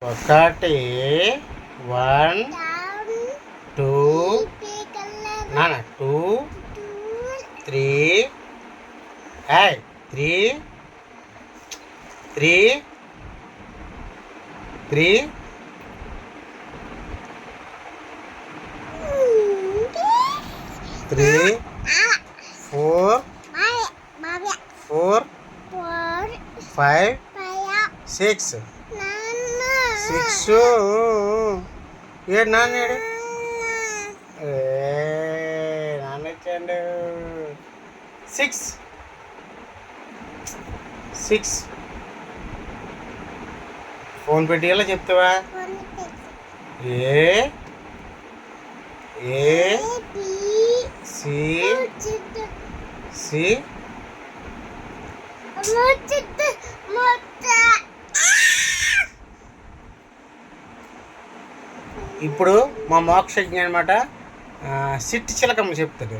ఒకటి 1 2 నాన్న 2 3 3 3 3 3 4 4 5 6 6 ఏడు నాన్నేడు నాన్న వచ్చాడు 6 6 ఫోన్ పెట్టి ఎలా చెప్తావా ఏ సి సి ఇప్పుడు మా మోక్షజ్ఞ అనమాట చిట్టి చిలకమ్మ చెప్తాడు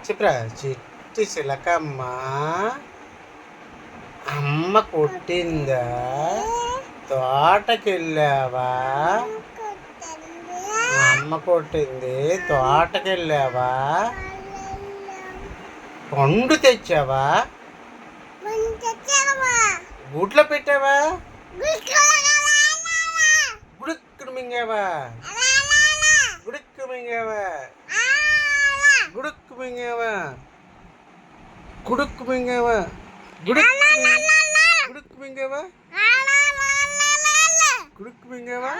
చెప్పరా చిట్టి చిలకమ్మ అమ్మ కొట్టిందా తోటకెళ్ళావా అమ్మ కొట్టింది తోటకెళ్ళావా పండు తెచ్చావా గుడ్లో పెట్టావా గుడుక్కుడు మింగావా గుడుక్కు మింగావా గుడుక్కు మింగావా గుడుక్కు మింగావా గుడుక్కు మింగావా గుడుక్కు మింగావా